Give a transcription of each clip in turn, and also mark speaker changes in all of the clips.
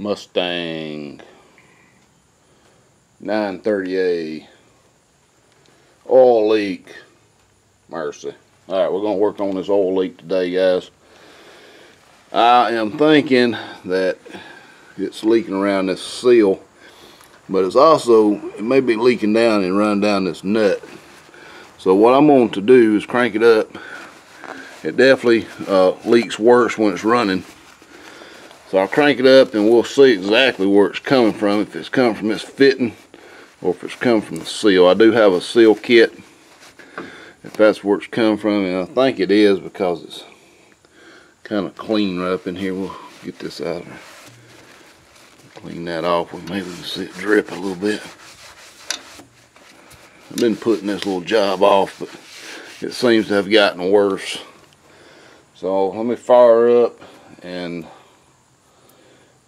Speaker 1: Mustang 930A oil leak. Mercy. Alright, we're going to work on this oil leak today, guys. I am thinking that it's leaking around this seal, but it's also, it may be leaking down and run down this nut. So what I'm going to do is crank it up. It definitely leaks worse when it's running. So I'll crank it up and we'll see exactly where it's coming from, if it's coming from this fitting or if it's coming from the seal. I do have a seal kit, if that's where it's coming from, and I think it is because it's kind of clean right up in here. We'll get this out of there. Clean that off. Maybe we can see it drip a little bit. I've been putting this little job off, but it seems to have gotten worse. So let me fire up and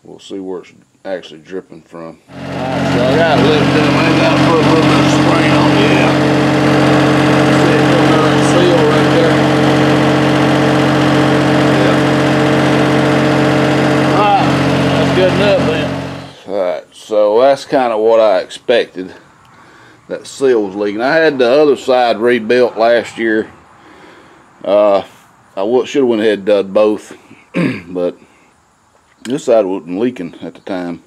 Speaker 1: we'll see where it's actually dripping from. Alright, so I got to lift it. I got to put a little bit of spray on it. Yeah. See it coming out of that seal right there. Yeah. Alright, that's good enough then. Alright, so that's kind of what I expected. That seal was leaking. I had the other side rebuilt last year. I should have went ahead and done both, but this side wasn't leaking at the time.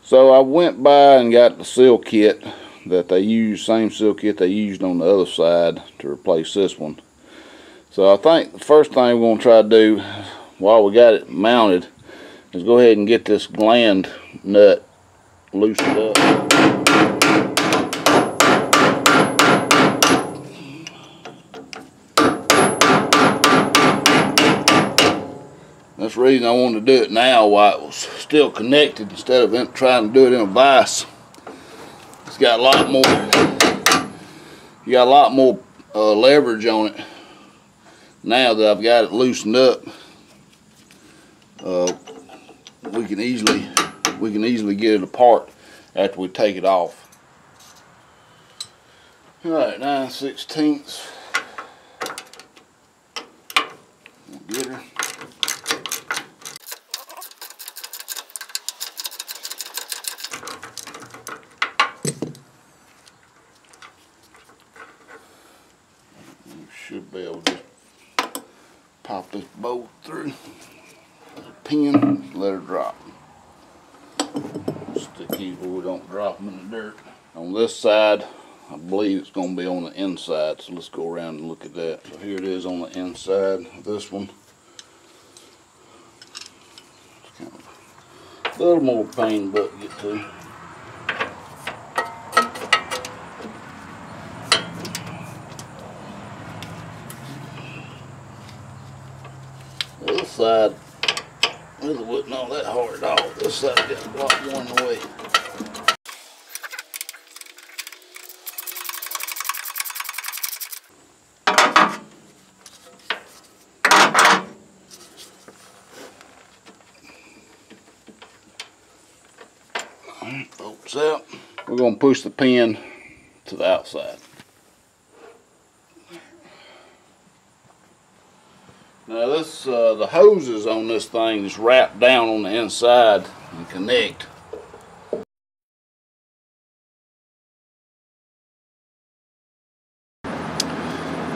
Speaker 1: So I went by and got the seal kit that they used, same seal kit they used on the other side to replace this one. So I think the first thing we're going to try to do while we got it mounted is go ahead and get this gland nut loosened up. That's the reason I wanted to do it now while it was still connected instead of trying to do it in a vise. It's got a lot more, you got a lot more leverage on it now that I've got it loosened up. We can easily get it apart after we take it off. Alright, 9/16. Get her. Should be able to just pop this bolt through the pin, let her drop. Stick these where we don't drop them in the dirt. On this side, I believe it's going to be on the inside, so let's go around and look at that. So here it is on the inside of this one. It's kind of a little more pain but to get to. This side really wasn't all that hard at all. This side got a lot more in the way. Alright, bolts out. We're going to push the pin to the outside. Now this, the hoses on this thing is wrapped down on the inside and connect.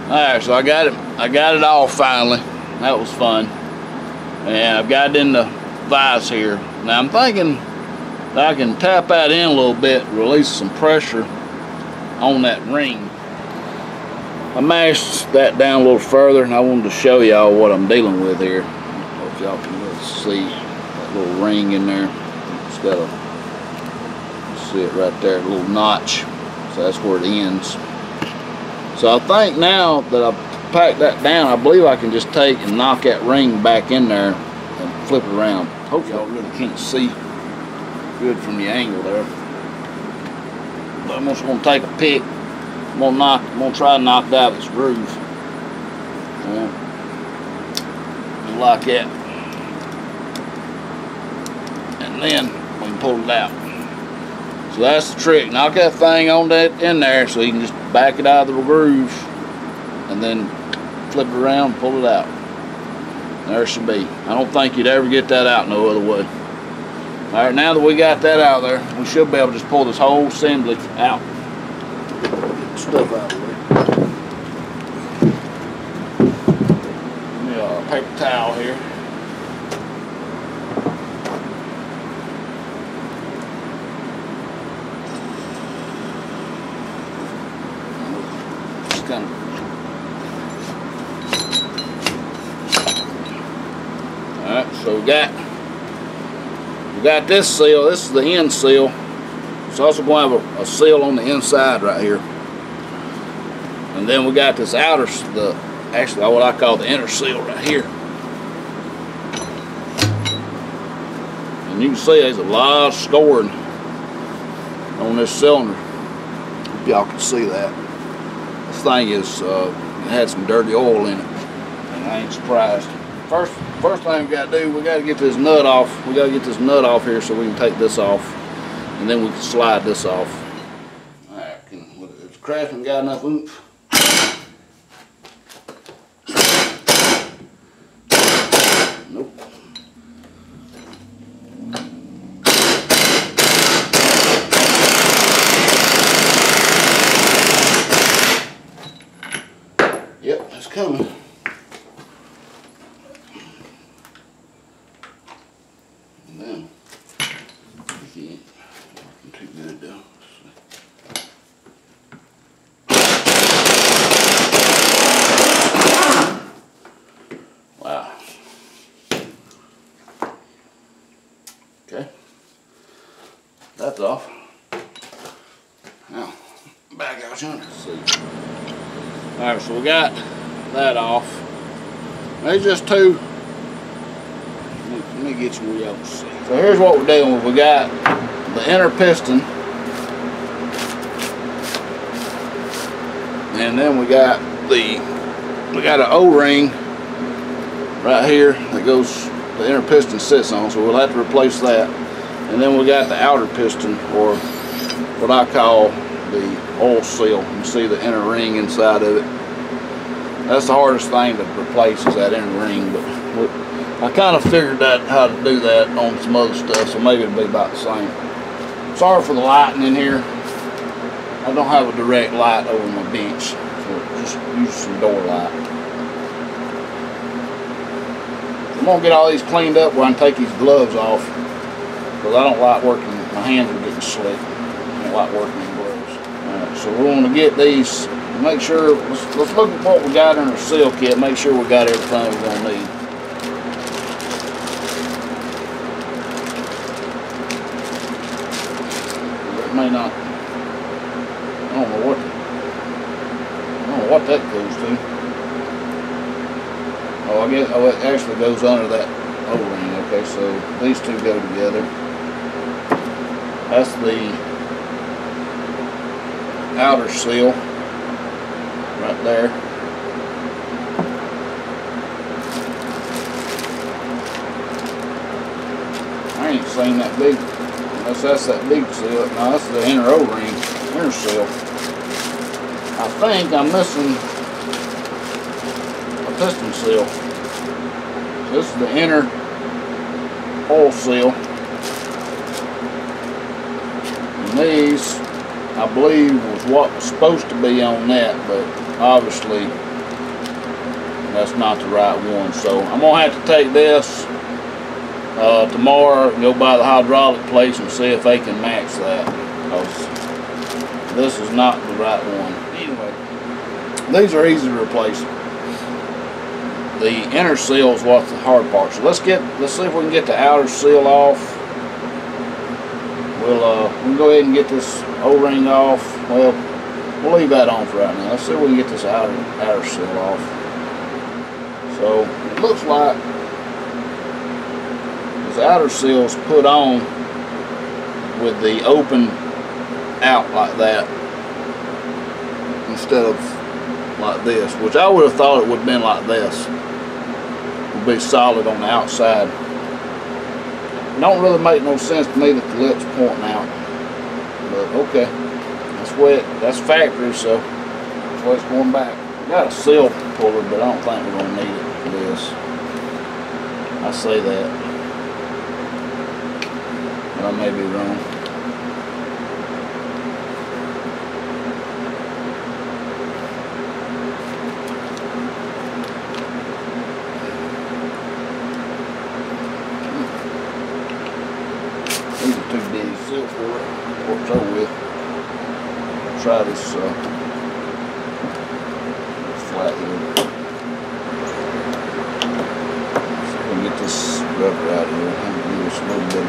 Speaker 1: Alright, so I got it off finally. That was fun. And I've got it in the vise here. Now I'm thinking that I can tap that in a little bit, release some pressure on that ring. I mashed that down a little further and I wanted to show y'all what I'm dealing with here. I don't know if y'all can really see that little ring in there. It's got a, see it right there, a little notch. So that's where it ends. So I think now that I've packed that down, I believe I can just take and knock that ring back in there and flip it around. Hopefully y'all really can't see good from the angle there. But I'm just going to take a pick. I'm gonna try to knock out this groove. Just like that. And then we can pull it out. So that's the trick. Knock that thing on that in there so you can just back it out of the groove and then flip it around and pull it out. There it should be. I don't think you'd ever get that out no other way. Alright, now that we got that out of there, we should be able to just pull this whole assembly out. Get the stuff out of the way. Give me a paper towel here. Just kind of. Alright, so we got this seal. This is the end seal. It's also going to have a seal on the inside right here. And then we got this outer, actually what I call the inner seal right here. And you can see there's a lot of scoring on this cylinder. Hope y'all can see that. This thing is, it had some dirty oil in it. And I ain't surprised. First thing we got to do, we got to get this nut off. We got to get this nut off here so we can take this off, and then we can slide this off. All right, has Craftsman got enough oomph? Nope. Yep, it's coming. Wow. Okay. That's off. Now, back out yonder. Alright, so we got that off. There's just two. Let me get you where y'all can see. So here's what we're dealing with. We got the inner piston. And then we got an O-ring right here that the inner piston sits on, so we'll have to replace that. And then we got the outer piston, or what I call the oil seal. You see the inner ring inside of it. That's the hardest thing to replace, is that inner ring, but I kind of figured out how to do that on some other stuff, so maybe it'll be about the same. Sorry for the lighting in here. I don't have a direct light over my bench, so just use some door light. I'm going to get all these cleaned up where I can take these gloves off, because I don't like working, my hands are getting slick. I don't like working in gloves. Alright, so we want to get these, make sure, let's look at what we got in our seal kit, make sure we got everything we're going to need. It may not, I don't know what that goes to. Oh, I guess, oh, it actually goes under that O-ring. Okay, so these two go together. That's the outer seal right there. I ain't seen that big, unless that's that big seal. No, that's the inner O-ring, inner seal. I think I'm missing a piston seal. This is the inner oil seal. And these, I believe, was what was supposed to be on that, but obviously that's not the right one. So I'm gonna have to take this tomorrow and go by the hydraulic place and see if they can match that, because this is not the right one. Anyway, these are easy to replace. The inner seal is what's the hard part. So let's see if we can get the outer seal off. We'll go ahead and get this O-ring off. Well, we'll leave that on for right now. Let's see if we can get this outer seal off. So it looks like this outer seal is put on with the open out like that, instead of like this, which I would have thought it would have been like this. It would be solid on the outside. It don't really make no sense to me that the lip's pointing out, but okay, that's factory, so that's why it's going back. Got a seal puller, but I don't think we're gonna need it for this. I say that. but I may be wrong. These are too big still for it. What's over with? Try this flat here. So we'll get this rubber out of here. I'm gonna give us a little bit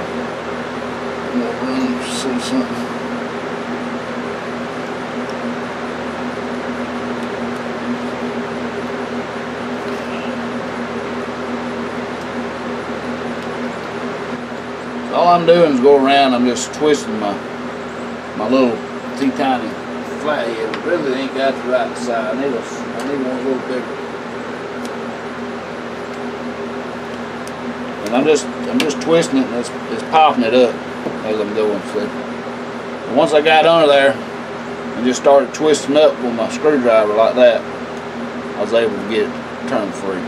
Speaker 1: more room to see something. So all I'm doing is go around. I'm just twisting my little teeny flathead. Really ain't got the right size. I need one a little bigger. And I'm just twisting it, and it's popping it up as I'm going. So and once I got under there and just started twisting up with my screwdriver like that, I was able to get it turned free.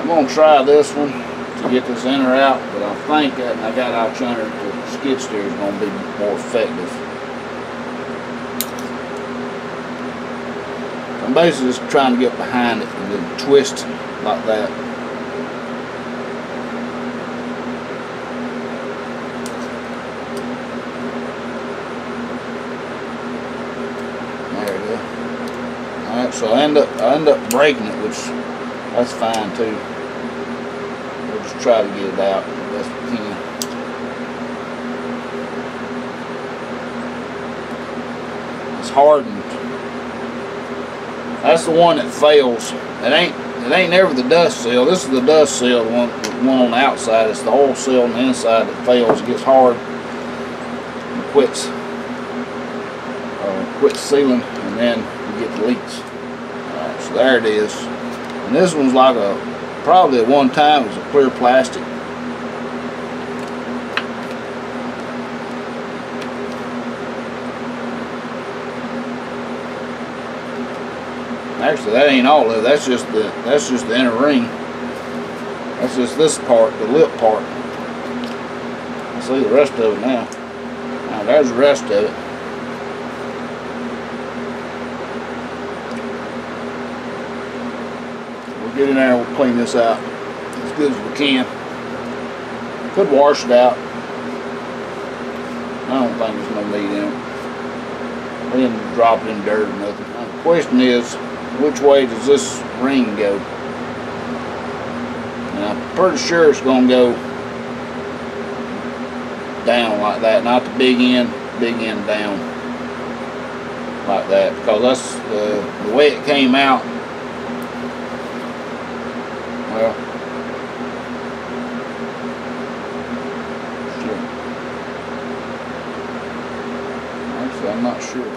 Speaker 1: I'm gonna try this one to get this inner out, but I think that I got out under it, the skid steer is gonna be more effective. I'm basically just trying to get behind it and then twist like that. There we go. Alright, so I end up breaking it, which that's fine too. We'll just try to get it out as best we can. It's hardened. That's the one that fails. It ain't never the dust seal. This is the dust seal, the one on the outside. It's the oil seal on the inside that fails. It gets hard and quits sealing, and then you get the leaks. Alright, so there it is. And this one's like probably at one time it was a clear plastic. Actually, that ain't all of it. That's just the inner ring. That's just this part, the lip part. I see the rest of it now. Now there's the rest of it. We'll get in there and we'll clean this out as good as we can. Could wash it out. I don't think there's no need in it. We didn't drop it in dirt or nothing. Now, the question is, which way does this ring go? And I'm pretty sure it's going to go down like that, not the big end down like that, because that's the way it came out. Well, sure. Actually, I'm not sure.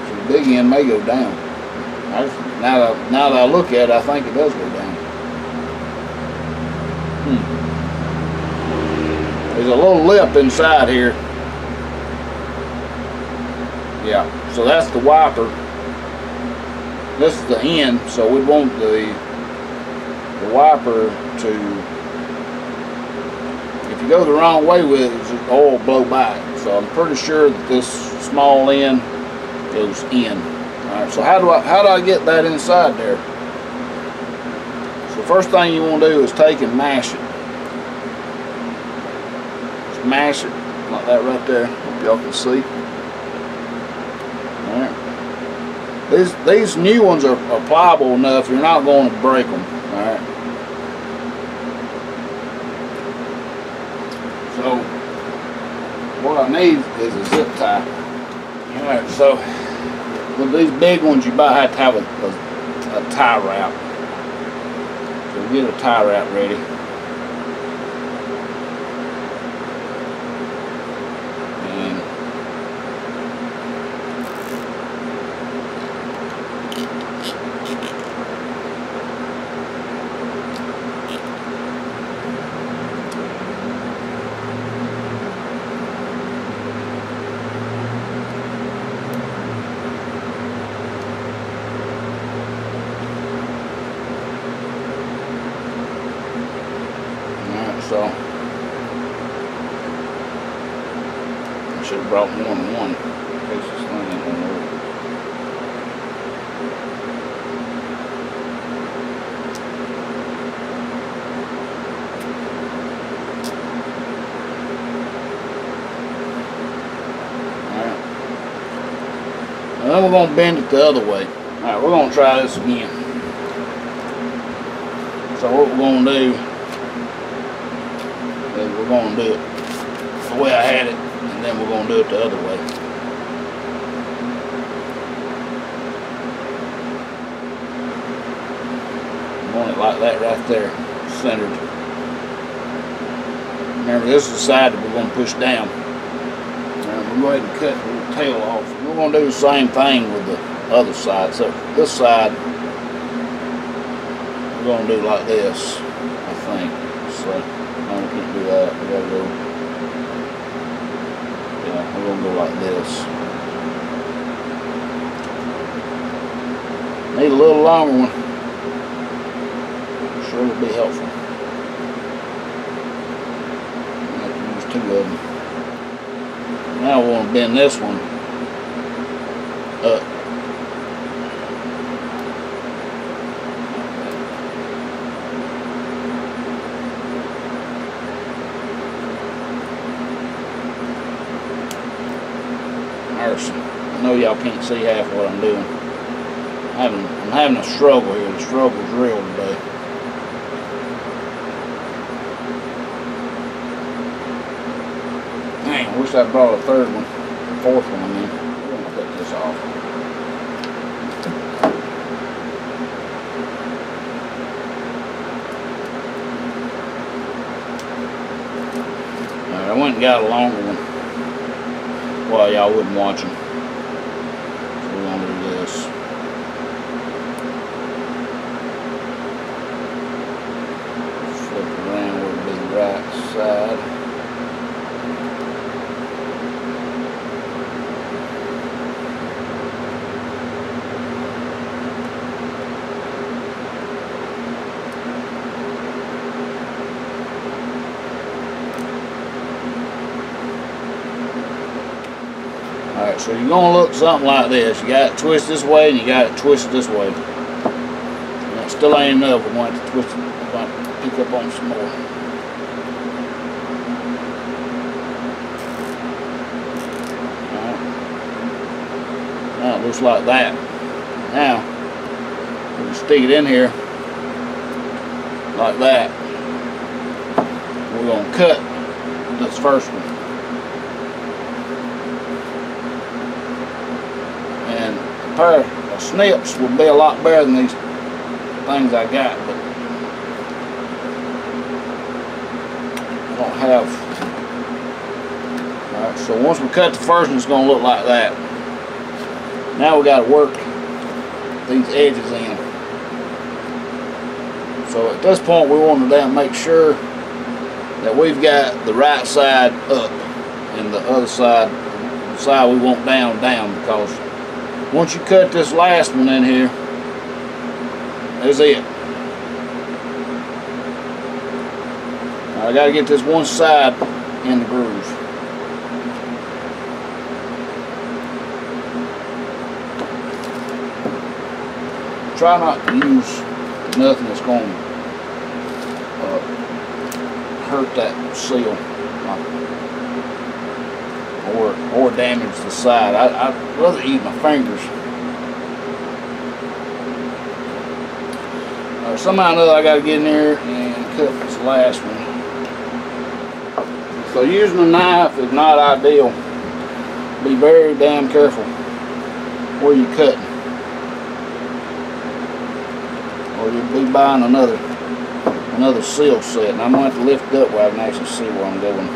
Speaker 1: So the big end may go down. Now that I look at it, I think it does go down. There's a little lip inside here. Yeah, so that's the wiper. This is the end, so we want the wiper to, if you go the wrong way with it, the oil will blow by it. So I'm pretty sure that this small end goes in. Alright, so how do I get that inside there? So first thing you want to do is take and mash it. Just mash it like that right there. Hope y'all can see. Alright. These new ones are pliable enough, you're not going to break them. Alright. So what I need is a zip tie. Alright, so with these big ones, you might have to have a tie wrap. So get a tie wrap ready. And should have brought more than one in case this thing ain't gonna work. Alright. Now then we're going to bend it the other way. Alright, we're going to try this again. So what we're going to do is we're going to do it the way I had it, and then we're going to do it the other way. I want it like that right there, centered. Remember, this is the side that we're going to push down. Now we'll go ahead and cut the tail off. We're going to do the same thing with the other side. So this side, we're going to do like this, I think. So I can't do that. We gotta go. Yeah, we're gonna go like this. Need a little longer one. Sure it'll be helpful. I have to use two of them. Now I want to bend this one up. I know y'all can't see half what I'm doing. I'm having a struggle here. The struggle's real today. Dang, I wish I brought a third one, fourth one. I mean, we're gonna cut this off. Alright, I went and got a longer one. Well, y'all wasn't watching. So we're going to do this. Flip it around where it'll be the right side. Alright, so you're going to look something like this. You got it twisted this way and you got it twisted this way. And it still ain't enough. We're going to have to twist it. We're going to pick up on some more. Alright. Now it looks like that. Now, we can stick it in here like that. We're going to cut this first one. A pair of snips would be a lot better than these things I got, but I don't have. Alright, so once we cut the first one, it's going to look like that. Now we got to work these edges in. So at this point, we want to make sure that we've got the right side up and the other side, the side we want down, because once you cut this last one in here, that's it. I got to get this one side in the groove. Try not to use nothing that's going to hurt that seal or damage the side. I'd rather eat my fingers. Somehow or another I got to get in there and cut this last one. So using a knife is not ideal. Be very damn careful where you cut, or you'll be buying another seal set. And I'm going to have to lift it up where I can actually see where I'm going.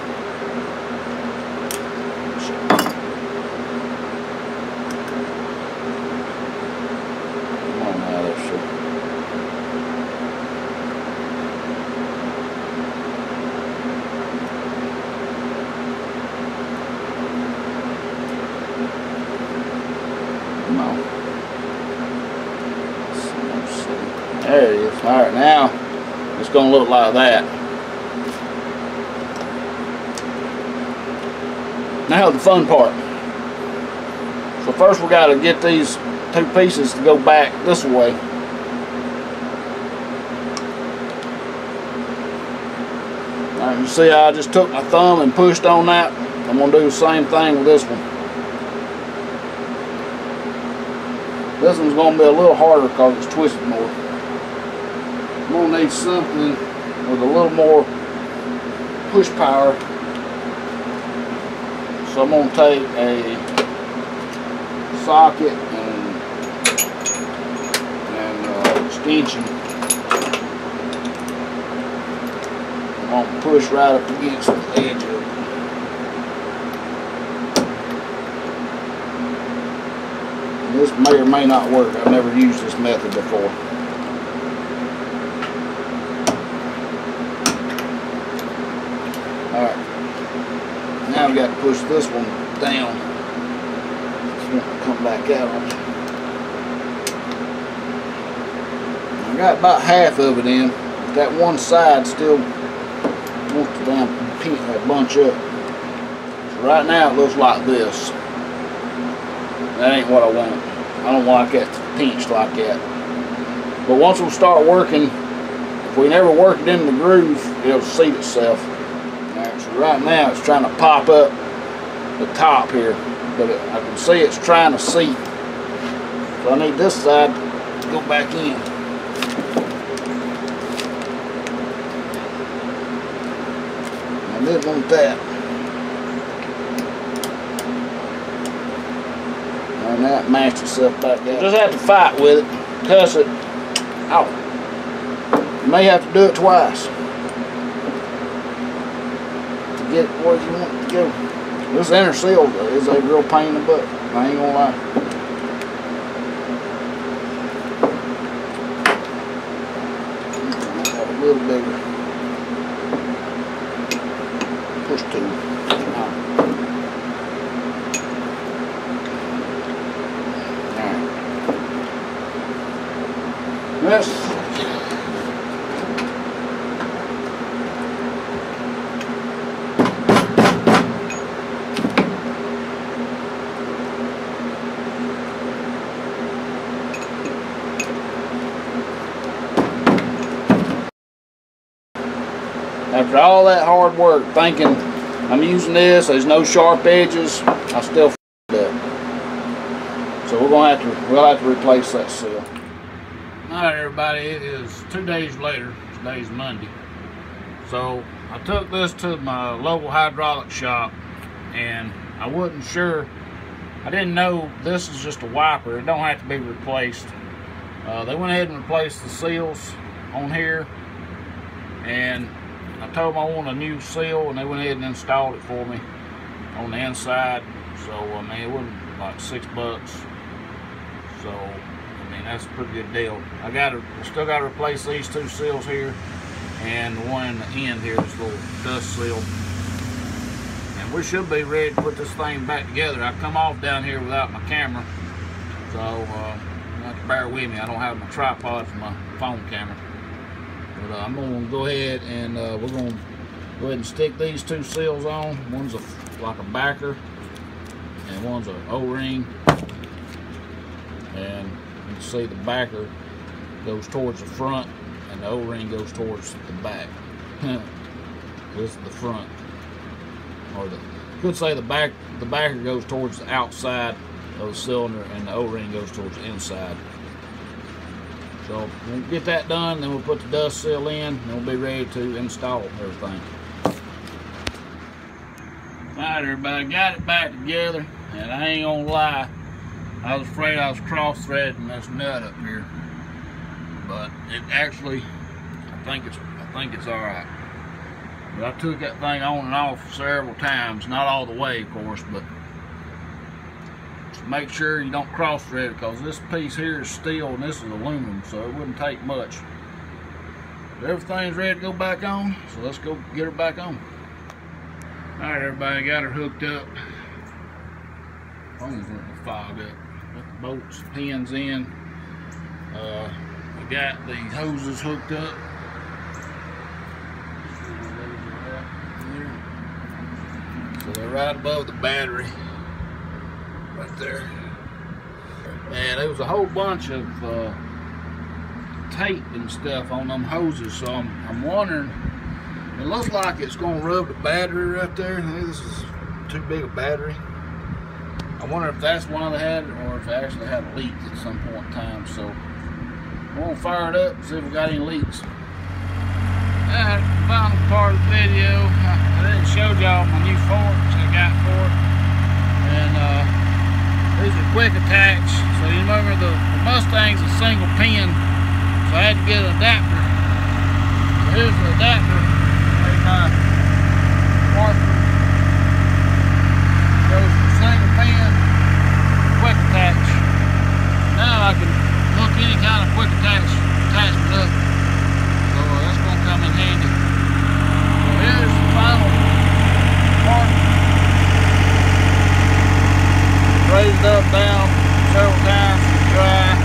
Speaker 1: There it is. Alright, now it's going to look like that. Now the fun part. So first we got to get these two pieces to go back this way. Now you see how I just took my thumb and pushed on that? I'm going to do the same thing with this one. This one's going to be a little harder because it's twisted more. I'm going to need something with a little more push power. So I'm going to take a socket and extension. I'm going to push right up against the edge of it. This may or may not work. I've never used this method before. Alright. Now we got to push this one down. It's going to come back out on it. I got about half of it in. But that one side still wants to damn bunch up. So right now it looks like this. That ain't what I want. I don't like that pinched like that. But once we start working, if we never work it in the groove, it'll seat itself. Alright, so right now it's trying to pop up the top here, but I can see it's trying to seat. So I need this side to go back in. I didn't want that. And that matched itself back down. Just have to fight with it, cuss it out. You may have to do it twice to get where you want it to go. This inner seal is a real pain in the butt. I ain't gonna lie. A little bigger. Push two. Yes. After all that hard work, thinking I'm using this, there's no sharp edges, I still f***ed up. So we'll have to replace that seal. Alright everybody, it is 2 days later. Today's Monday. So I took this to my local hydraulic shop and I wasn't sure. I didn't know this is just a wiper. It don't have to be replaced. They went ahead and replaced the seals on here, and I told them I want a new seal, and they went ahead and installed it for me on the inside. So I mean, it wasn't like $6. So I mean, that's a pretty good deal. Still got to replace these two seals here, and the one in the end here, this little dust seal. And we should be ready to put this thing back together. I come off down here without my camera, so you have to bear with me. I don't have my tripod for my phone camera. But I'm going to go ahead and we're going to go ahead and stick these two seals on. One's like a backer, and one's an O-ring. And you can see the backer goes towards the front, and the O-ring goes towards the back. This is the front, or you could say the backer goes towards the outside of the cylinder, and the O-ring goes towards the inside. So we'll get that done, then we'll put the dust seal in, and we'll be ready to install everything. Alright everybody, got it back together, and I ain't gonna lie, I was afraid I was cross-threading this nut up here, but it actually, I think it's all right. But I took that thing on and off several times, not all the way, of course, but just make sure you don't cross-thread it, because this piece here is steel and this is aluminum, so it wouldn't take much. But everything's ready to go back on, so let's go get her back on. All right, everybody, got her hooked up. Phone's wanting to fog up. Got the bolts, pins in. We got the hoses hooked up. So they're right above the battery, right there. And there was a whole bunch of tape and stuff on them hoses, so I'm wondering, it looks like it's going to rub the battery right there. I think this is too big a battery. I wonder if that's why they had it, or if they actually had a leak at some point in time. So I'm going to fire it up and see if we got any leaks. Alright, final part of the video. I didn't show y'all my new forks I got for it. And these are quick attach. So you remember the Mustang's a single pin, so I had to get an adapter. So here's the adapter. There's my marker. Goes from single pin, quick attach. Now I can hook any kind of quick attachment up. So that's going to come in handy. So here's the final part. Raised up, down several times to dry.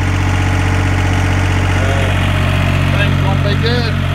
Speaker 1: Things gonna be good.